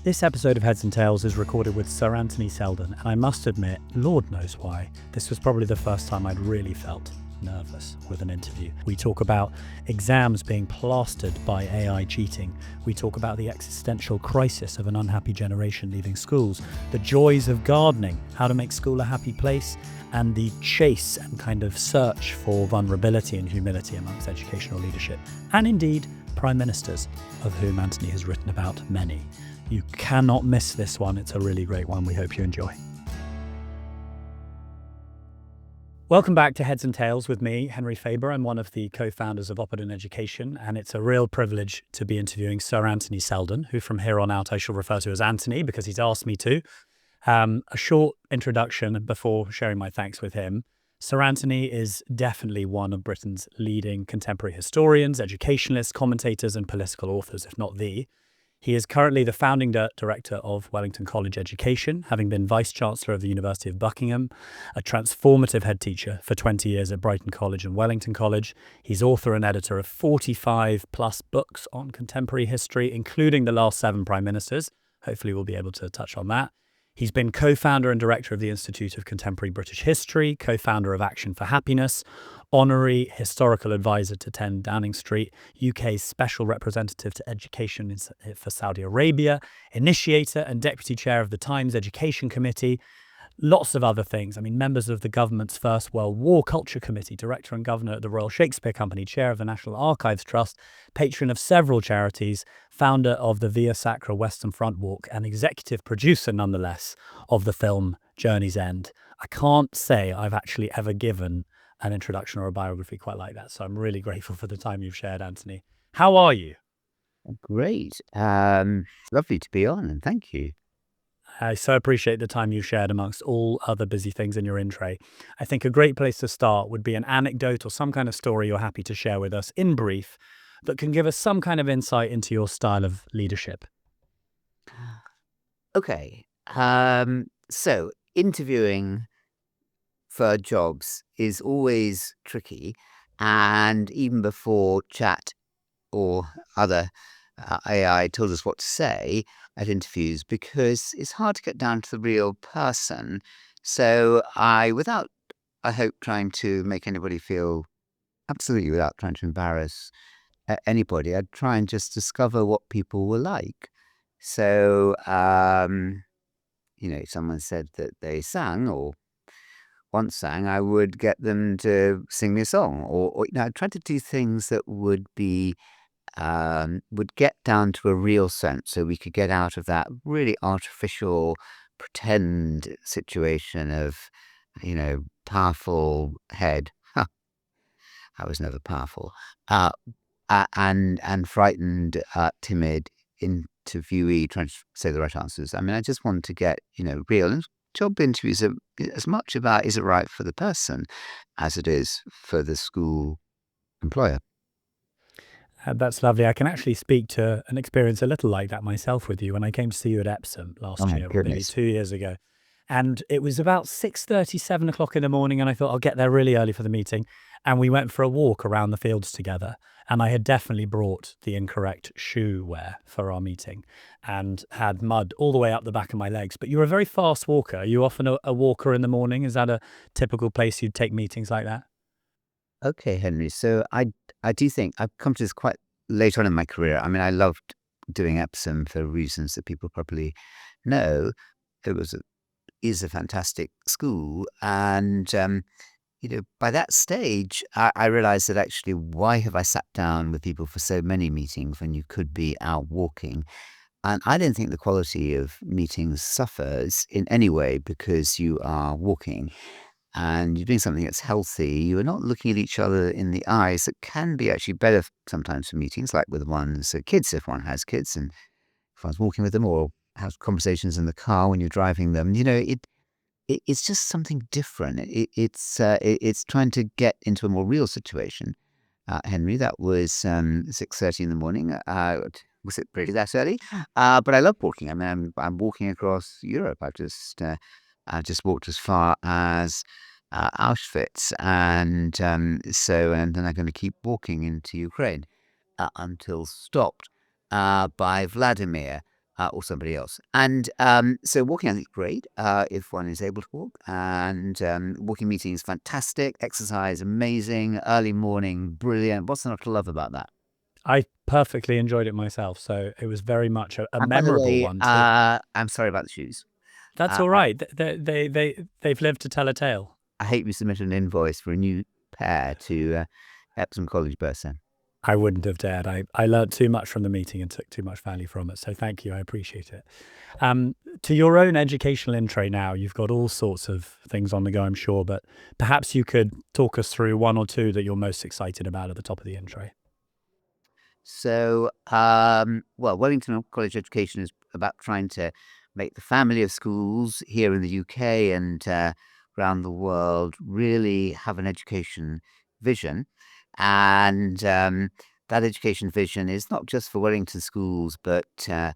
This episode of Heads and Tails is recorded with Sir Anthony Seldon, and I must admit, Lord knows why, this was probably the first time I'd really felt nervous with an interview. We talk about exams being plastered by AI cheating. We talk about the existential crisis of an unhappy generation leaving schools, the joys of gardening, how to make school a happy place, and the chase and kind of search for vulnerability and humility amongst educational leadership, and indeed prime ministers, of whom Anthony has written about many. You cannot miss this one. It's a really great one. We hope you enjoy. Welcome back to Heads and Tails with me, Henry Faber. I'm one of the co-founders of Opportune Education, and it's a real privilege to be interviewing Sir Anthony Seldon, who from here on out I shall refer to as Anthony because he's asked me to. A short introduction before sharing my thanks with him. Sir Anthony is definitely one of Britain's leading contemporary historians, educationalists, commentators, and political authors, if not the. He is currently the founding director of Wellington College Education, having been Vice-Chancellor of the University of Buckingham, a transformative head teacher for 20 years at Brighton College and Wellington College. He's author and editor of 45 plus books on contemporary history, including the last 7 prime ministers. Hopefully we'll be able to touch on that. He's been co-founder and director of the Institute of Contemporary British History, co-founder of Action for Happiness, honorary historical advisor to 10 Downing Street, UK's special representative to education for Saudi Arabia, initiator and deputy chair of the Times Education Committee, lots of other things. I mean, members of the government's First World War Culture Committee, director and governor at the Royal Shakespeare Company, chair of the National Archives Trust, patron of several charities, founder of the Via Sacra Western Front Walk, and executive producer, nonetheless, of the film Journey's End. I can't say I've actually ever given an introduction or a biography quite like that, so I'm really grateful for the time you've shared, Anthony. How are you? Great. Lovely to be on, and thank you. I so appreciate the time you shared amongst all other busy things in your in tray. I think a great place to start would be an anecdote or some kind of story you're happy to share with us in brief that can give us some kind of insight into your style of leadership. Okay. So interviewing for jobs is always tricky, and even before chat or other AI told us what to say at interviews, because it's hard to get down to the real person. So without, I hope, trying to make anybody feel absolutely without trying to embarrass anybody, I'd try and just discover what people were like. So, if someone said that they sang or once sang, I would get them to sing me a song, or I'd try to do things that would be would get down to a real sense, so we could get out of that really artificial pretend situation of, powerful head. I was never powerful. And frightened, timid interviewee trying to say the right answers. I mean, I just want to get, real. And job interviews are as much about is it right for the person as it is for the school employer. That's lovely. I can actually speak to an experience a little like that myself with you when I came to see you at Epsom Oh last my year, maybe goodness. 2 years ago. And it was about 6:30, 7 o'clock in the morning, and I thought I'll get there really early for the meeting. And we went for a walk around the fields together. And I had definitely brought the incorrect shoe wear for our meeting and had mud all the way up the back of my legs. But you're a very fast walker. Are you often a walker in the morning? Is that a typical place you'd take meetings like that? Okay, Henry. So I do think I've come to this quite late on in my career. I mean, I loved doing Epsom for reasons that people probably know. It is a fantastic school, and by that stage, I realized that actually, why have I sat down with people for so many meetings when you could be out walking? And I don't think the quality of meetings suffers in any way because you are walking and you're doing something that's healthy. You are not looking at each other in the eyes. That can be actually better sometimes for meetings, like with one's kids, if one has kids, and if one's walking with them, or have conversations in the car when you're driving them. It's just something different. It's trying to get into a more real situation. Henry, that was 6:30 in the morning. Was it really that early? But I love walking. I mean, I'm walking across Europe. I just walked as far as Auschwitz, and and then I'm going to keep walking into Ukraine until stopped by Vladimir. or somebody else. And so walking, I think, is great if one is able to walk. And walking meeting is fantastic. Exercise, amazing. Early morning, brilliant. What's not to love about that? I perfectly enjoyed it myself, so it was very much a And by the memorable way, one too. I'm sorry about the shoes. That's Uh, all I, right. They've lived to tell a tale. I hate we submitted an invoice for a new pair to Epsom College Burson. I wouldn't have dared. I learned too much from the meeting and took too much value from it. So thank you. I appreciate it. To your own educational intro now, you've got all sorts of things on the go, I'm sure, but perhaps you could talk us through one or two that you're most excited about at the top of the intro. So, well, Wellington College Education is about trying to make the family of schools here in the UK and around the world really have an education vision. And that education vision is not just for Wellington schools, but for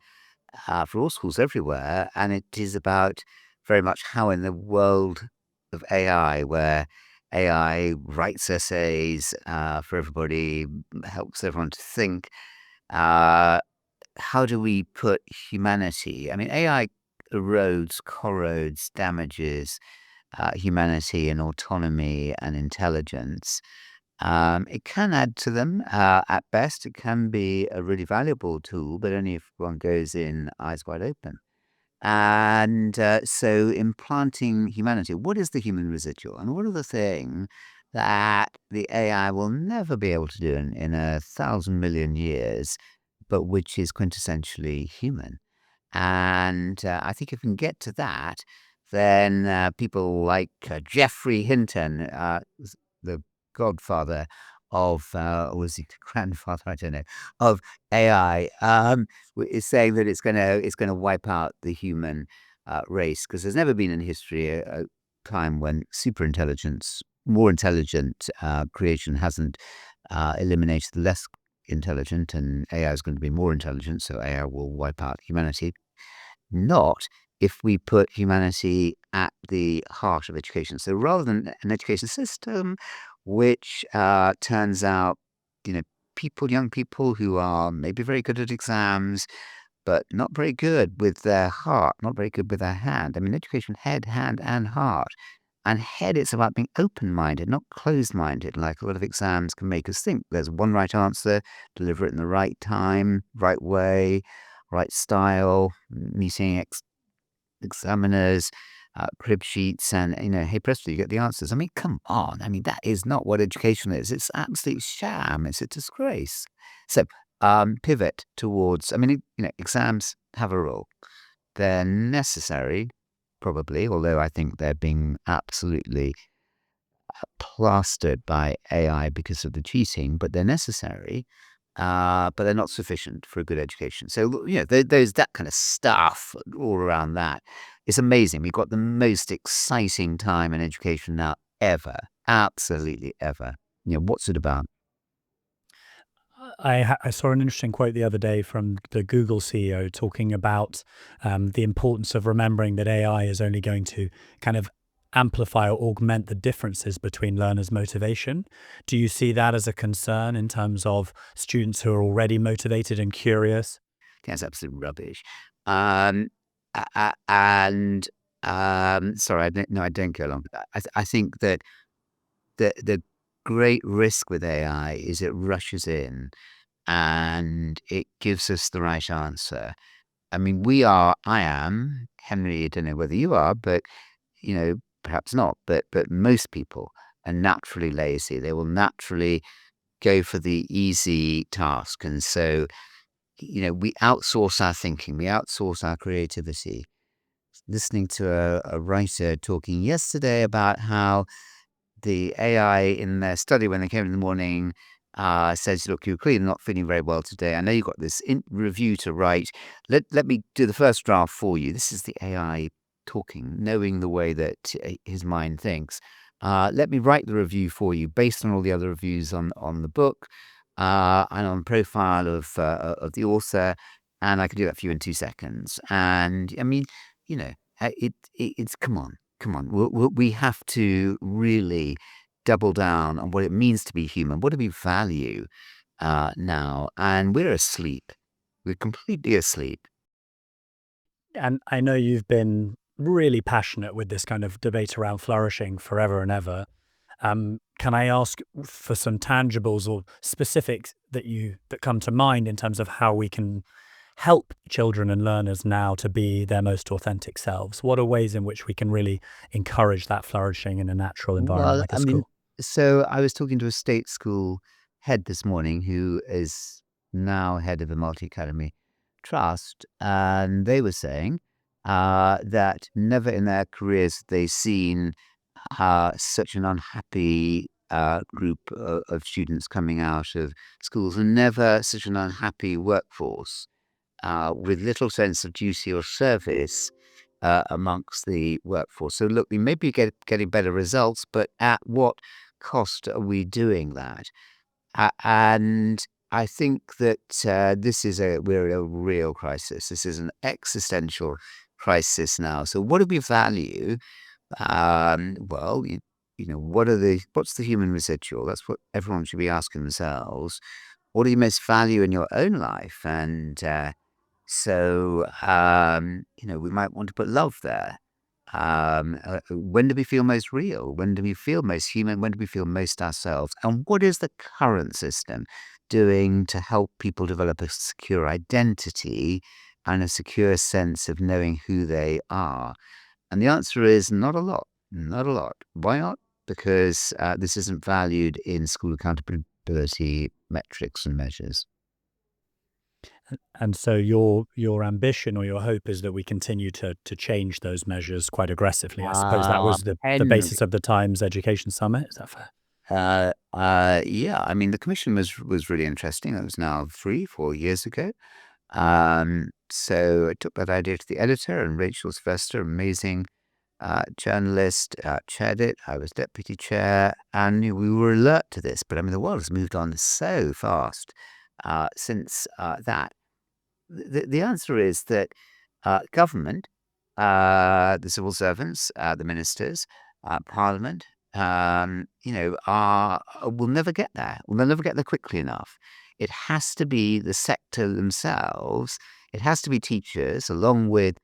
all schools everywhere. And it is about very much how in the world of AI, where AI writes essays for everybody, helps everyone to think, uh, how do we put humanity? I mean, AI erodes, corrodes, damages humanity and autonomy and intelligence. It can add to them at best. It can be a really valuable tool, but only if one goes in eyes wide open. And so, implanting humanity, what is the human residual? And what are the things that the AI will never be able to do in 1,000 million years, but which is quintessentially human? And I think if we can get to that, then people like Geoffrey Hinton, the godfather of, or was he the grandfather? I don't know, of AI, is saying that it's gonna wipe out the human race because there's never been in history a time when super intelligence, more intelligent creation hasn't eliminated the less intelligent, and AI is going to be more intelligent, so AI will wipe out humanity. Not if we put humanity at the heart of education. So rather than an education system which turns out, you know, young people who are maybe very good at exams, but not very good with their heart, not very good with their hand. I mean, education, head, hand, and heart. And head, it's about being open minded, not closed minded, like a lot of exams can make us think. There's one right answer, deliver it in the right time, right way, right style, meeting examiners, crib sheets, and, hey, presto, you get the answers. I mean, come on. I mean, that is not what education is. It's absolute sham. It's a disgrace. So, pivot towards, I mean, exams have a role. They're necessary, probably, although I think they're being absolutely plastered by AI because of the cheating, but they're necessary. But they're not sufficient for a good education. So, there's that kind of stuff all around that. It's amazing. We've got the most exciting time in education now ever. Absolutely ever. What's it about? I saw an interesting quote the other day from the Google CEO talking about the importance of remembering that AI is only going to kind of amplify or augment the differences between learners' motivation. Do you see that as a concern in terms of students who are already motivated and curious? That's absolute rubbish. Um, and sorry, no, I don't go along with that. I think that the great risk with AI is it rushes in and it gives us the right answer. I mean, I am, Henry, I don't know whether you are, but, perhaps not, but most people are naturally lazy. They will naturally go for the easy task. And so, we outsource our thinking, we outsource our creativity. Listening to a writer talking yesterday about how the AI in their study when they came in the morning says, "Look, you're clearly not feeling very well today. I know you've got this review to write. Let me do the first draft for you." This is the AI talking, knowing the way that his mind thinks. Let me write the review for you based on all the other reviews on the book and on profile of the author, and I can do that for you in 2 seconds. And I mean, it's come on. Come on, we have to really double down on what it means to be human. What do we value now? And we're asleep. We're completely asleep. And I know you've been really passionate with this kind of debate around flourishing forever and ever. Can I ask for some tangibles or specifics that come to mind in terms of how we can help children and learners now to be their most authentic selves? What are ways in which we can really encourage that flourishing in a natural environment Well, like a I mean, school? so I was talking to a state school head this morning who is now head of a multi academy trust, and they were saying that never in their careers had they seen such an unhappy group of students coming out of schools, and never such an unhappy workforce with little sense of duty or service amongst the workforce. So, look, we may be getting better results, but at what cost are we doing that? And I think that we're in a real crisis. This is an existential crisis now. So, what do we value? Well, what's the human residual? That's what everyone should be asking themselves. What do you most value in your own life? And we might want to put love there. When do we feel most real? When do we feel most human? When do we feel most ourselves? And what is the current system doing to help people develop a secure identity and a secure sense of knowing who they are? And the answer is not a lot, not a lot. Why not? Because this isn't valued in school accountability metrics and measures. And so your ambition or your hope is that we continue to change those measures quite aggressively. I suppose that was the Henry. basis of the Times Education Summit. Is that fair? Yeah, I mean, the commission was really interesting. That was now 4 years ago. So I took that idea to the editor, and Rachel Sylvester, amazing journalist, chaired it. I was deputy chair, and we were alert to this. But I mean, the world has moved on so fast since that. The answer is that government, the civil servants, the ministers, parliament, will never get there. Will never get there quickly enough. It has to be the sector themselves. It has to be teachers, along with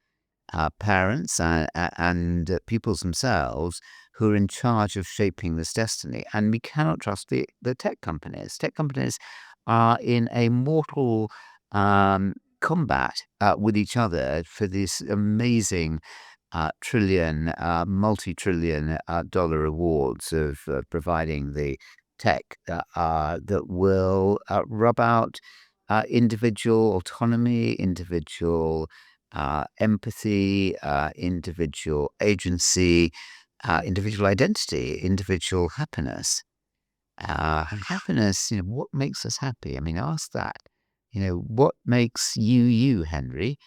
parents and pupils themselves, who are in charge of shaping this destiny. And we cannot trust the tech companies. Tech companies are in a mortal combat with each other for this amazing multi-trillion dollar awards of providing the tech that will rub out individual autonomy, individual empathy, individual agency, individual identity, individual happiness. And happiness, what makes us happy? I mean, ask that. What makes you, you, Henry?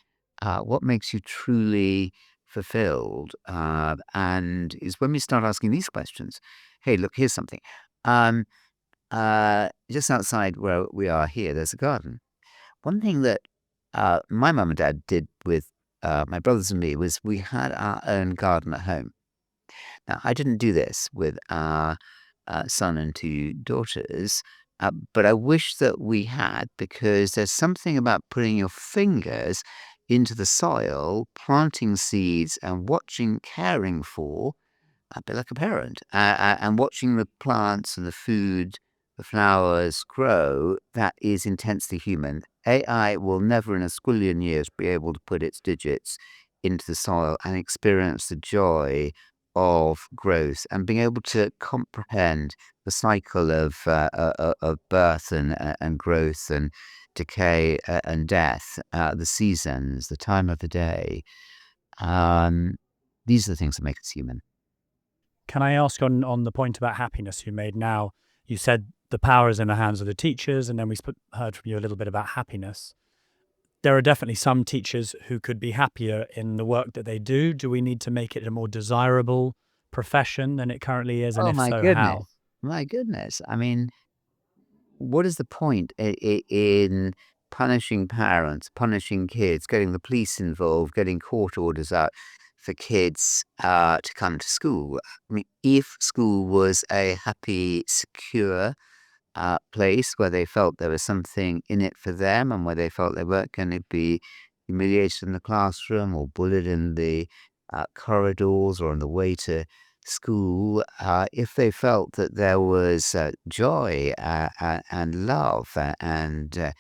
What makes you truly fulfilled? And is when we start asking these questions. Hey, look, here's something. Um, just outside where we are here, there's a garden. One thing that my mum and dad did with my brothers and me was we had our own garden at home. Now, I didn't do this with our son and two daughters, but I wish that we had because there's something about putting your fingers into the soil, planting seeds, and watching, caring for a bit like a parent, and watching the plants and the food, the flowers grow, that is intensely human. AI will never in a squillion years be able to put its digits into the soil and experience the joy of growth and being able to comprehend the cycle of birth and growth and decay and death, the seasons, the time of the day. Um, these are the things that make us human. Can I ask on the point about happiness you made now? You said the power is in the hands of the teachers, and then heard from you a little bit about happiness. There are definitely some teachers who could be happier in the work that they do. Do we need to make it a more desirable profession than it currently is? And Oh if my so, how? goodness. My goodness. I mean, what is the point in punishing parents, punishing kids, getting the police involved, getting court orders out for kids to come to school? I mean, if school was a happy, secure place where they felt there was something in it for them and where they felt they weren't going to be humiliated in the classroom or bullied in the corridors or on the way to school, if they felt that there was joy and love and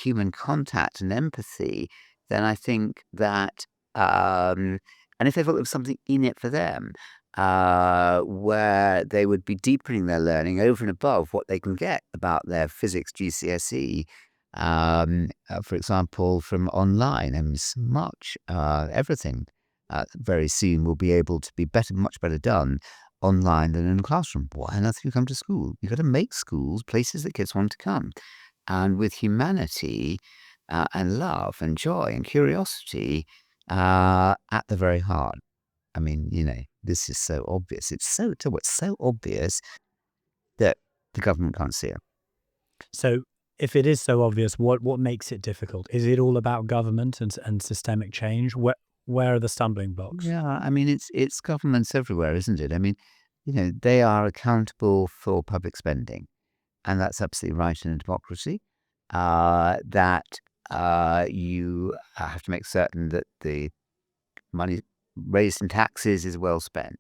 human contact and empathy, then I think that, and if they felt there was something in it for them, where they would be deepening their learning over and above what they can get about their physics GCSE, for example, from online. And much, everything very soon will be able to be much better done online than in a classroom. Why on earth do you come to school? You've got to make schools places that kids want to come. And with humanity and love and joy and curiosity at the very heart. I mean, this is so obvious. It's so obvious that the government can't see it. So, if it is so obvious, what makes it difficult? Is it all about government and systemic change? Where are the stumbling blocks? Yeah, I mean, it's governments everywhere, isn't it? I mean, they are accountable for public spending, and that's absolutely right in a democracy. That you have to make certain that the money raised in taxes is well spent.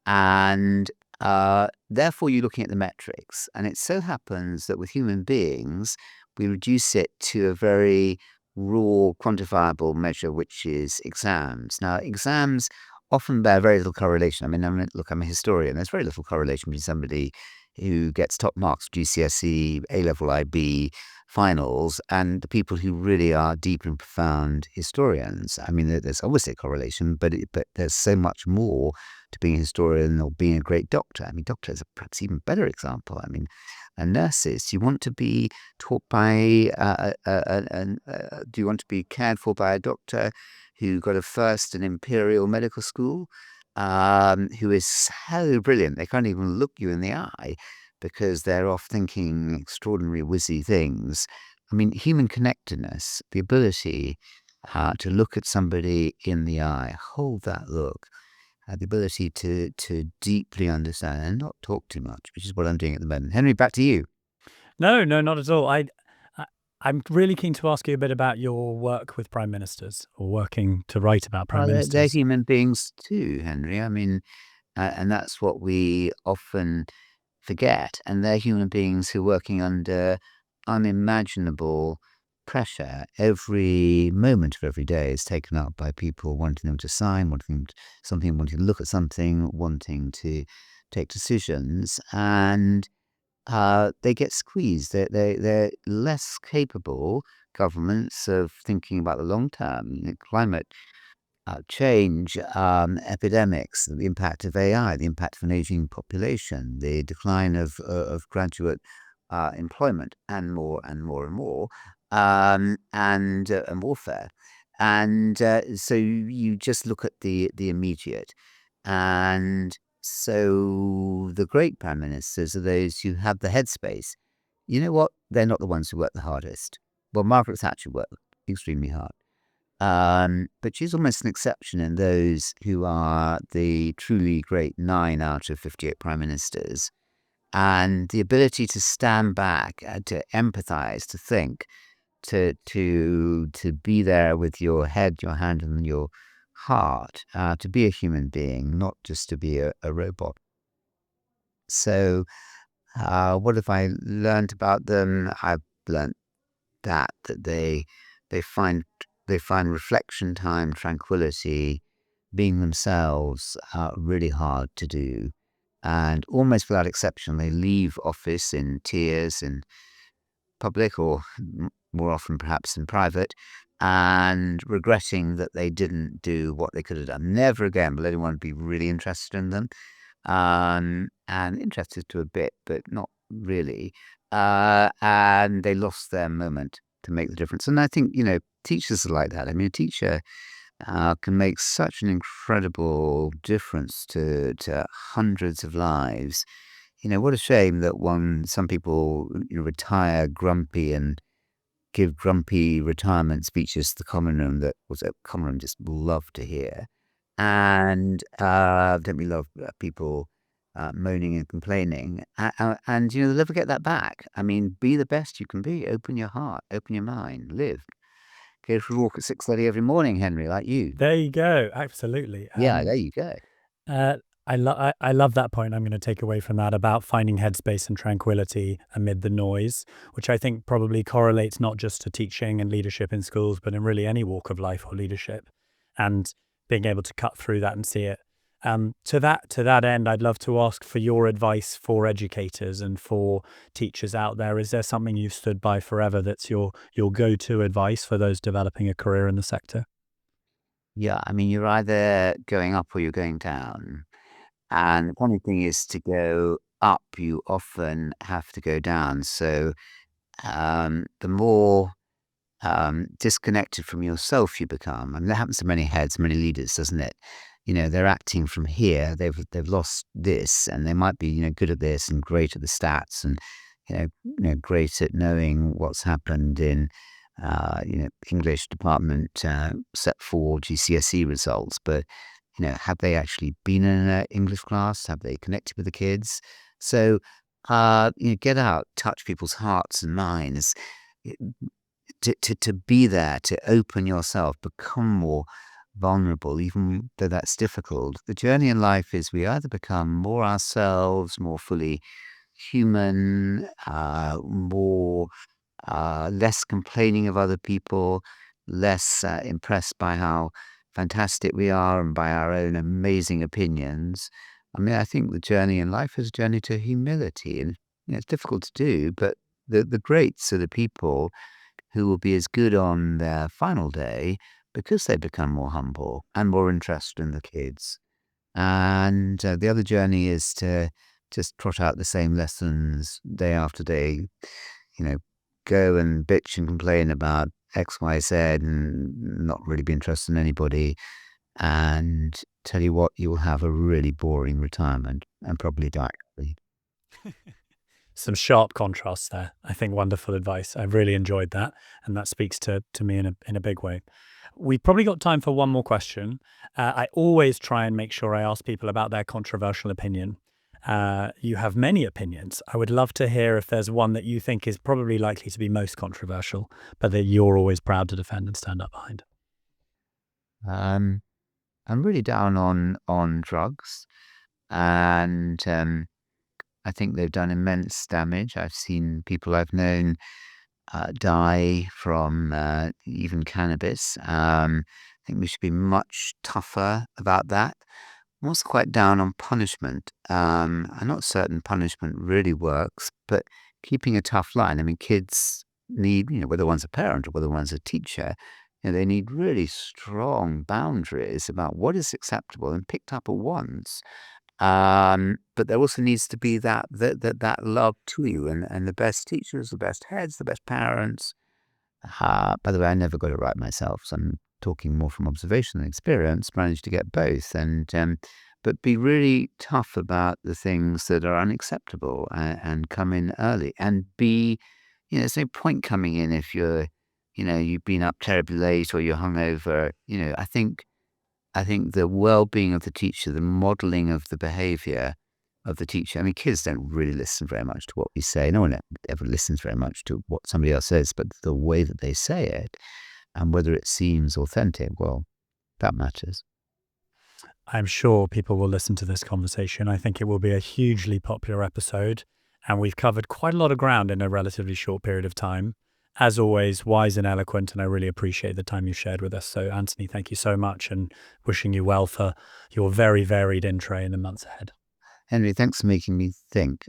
And therefore, you're looking at the metrics. And it so happens that with human beings, we reduce it to a very raw, quantifiable measure, which is exams. Now, exams often bear very little correlation. Look, I'm a historian. There's very little correlation between somebody who gets top marks, GCSE, A-level IB, finals, and the people who really are deep and profound historians. I mean, there's obviously a correlation, but there's so much more to being a historian or being a great doctor. I mean, doctor is a perhaps even better example. I mean, and nurses, you want to be taught by, do you want to be cared for by a doctor who got a first in Imperial Medical School, who is so brilliant, they can't even look you in the eye because they're off thinking extraordinary whizzy things. I mean, human connectedness, the ability to look at somebody in the eye, hold that look, the ability to deeply understand and not talk too much, which is what I'm doing at the moment. Henry, back to you. No, no, not at all. I I'm really keen to ask you a bit about your work with prime ministers or working to write about prime Well, they're ministers. human beings too, Henry. I mean, and that's what we often forget. And they're human beings who are working under unimaginable pressure. Every moment of every day is taken up by people wanting them to sign, wanting to look at something, wanting to take decisions, and they get squeezed. They're less capable governments of thinking about the long term. Climate change, epidemics, the impact of AI, the impact of an aging population, the decline of graduate employment, and more and more and more, and warfare. And so you just look at the immediate. And so the great prime ministers are those who have the headspace. You know what? They're not the ones who work the hardest. Well, Margaret Thatcher worked extremely hard. But she's almost an exception in those who are the truly great 9 out of 58 prime ministers. And the ability to stand back, to empathize, to think, to be there with your head, your hand, and your heart, to be a human being, not just to be a robot. So, what have I learned about them? I've learned that they find they find reflection time, tranquility, being themselves really hard to do. And almost without exception, they leave office in tears in public or more often perhaps in private and regretting that they didn't do what they could have done. Never again will anyone be really interested in them, and interested to a bit, but not really. And they lost their moment to make the difference. And I think, teachers are like that. I mean, a teacher can make such an incredible difference to hundreds of lives. What a shame that some people retire grumpy and give grumpy retirement speeches to the common room that was a common room just love to hear. And don't we love people moaning and complaining? And they'll never get that back. I mean, be the best you can be. Open your heart, open your mind, live. go for a walk at 6:30 every morning, Henry, like you. There you go. Absolutely. Yeah, there you go. Uh, I love that point. I'm going to take away from that about finding headspace and tranquility amid the noise, which I think probably correlates not just to teaching and leadership in schools, but in really any walk of life or leadership, and being able to cut through that and see it. To that end, I'd love to ask for your advice for educators and for teachers out there. Is there something you've stood by forever that's your go-to advice for those developing a career in the sector? Yeah, I mean, you're either going up or you're going down. And the funny thing is to go up, you often have to go down. So the more disconnected from yourself you become. I mean, that happens to many heads, many leaders, doesn't it? They're acting from here. They've lost this, and they might be good at this and great at the stats, and great at knowing what's happened in English department set for GCSE results, but have they actually been in an English class? Have they connected with the kids? So get out, touch people's hearts and minds to be there, to open yourself, become more vulnerable, even though that's difficult. The journey in life is we either become more ourselves, more fully human, more less complaining of other people, less impressed by how fantastic we are and by our own amazing opinions. I mean, I think the journey in life is a journey to humility, and it's difficult to do, but the greats are the people who will be as good on their final day because they become more humble and more interested in the kids. And the other journey is to just trot out the same lessons day after day, you know, go and bitch and complain about X, Y, Z and not really be interested in anybody. And tell you what, you'll have a really boring retirement and probably die early. Some sharp contrasts there. I think wonderful advice. I've really enjoyed that, and that speaks to me in a big way. We've probably got time for one more question. I always try and make sure I ask people about their controversial opinion. You have many opinions. I would love to hear if there's one that you think is probably likely to be most controversial, but that you're always proud to defend and stand up behind. Um, I'm really down on drugs, and I think they've done immense damage. I've seen people I've known die from even cannabis. I think we should be much tougher about that. I'm also quite down on punishment. I'm not certain punishment really works, but keeping a tough line. I mean, kids need, whether one's a parent or whether one's a teacher, they need really strong boundaries about what is acceptable and picked up at once. But there also needs to be that love to you, and the best teachers, the best heads, the best parents. By the way, I never got it right myself, so I'm talking more from observation and experience. Managed to get both, and but be really tough about the things that are unacceptable, and come in early, and be, there's no point coming in if you've been up terribly late or you're hungover. I think the well-being of the teacher, the modeling of the behavior of the teacher. I mean, kids don't really listen very much to what we say. No one ever listens very much to what somebody else says, but the way that they say it and whether it seems authentic, well, that matters. I'm sure people will listen to this conversation. I think it will be a hugely popular episode, and we've covered quite a lot of ground in a relatively short period of time. As always, wise and eloquent, and I really appreciate the time you shared with us. So, Anthony, thank you so much, and wishing you well for your very varied intro in the months ahead. Henry, thanks for making me think.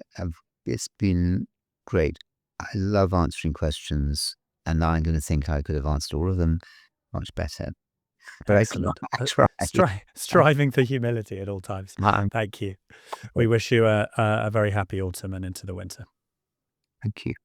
It's been great. I love answering questions, and now I'm going to think I could have answered all of them much better. But I tried. Excellent. I tried. Striving for humility at all times. Thank you. We wish you a very happy autumn and into the winter. Thank you.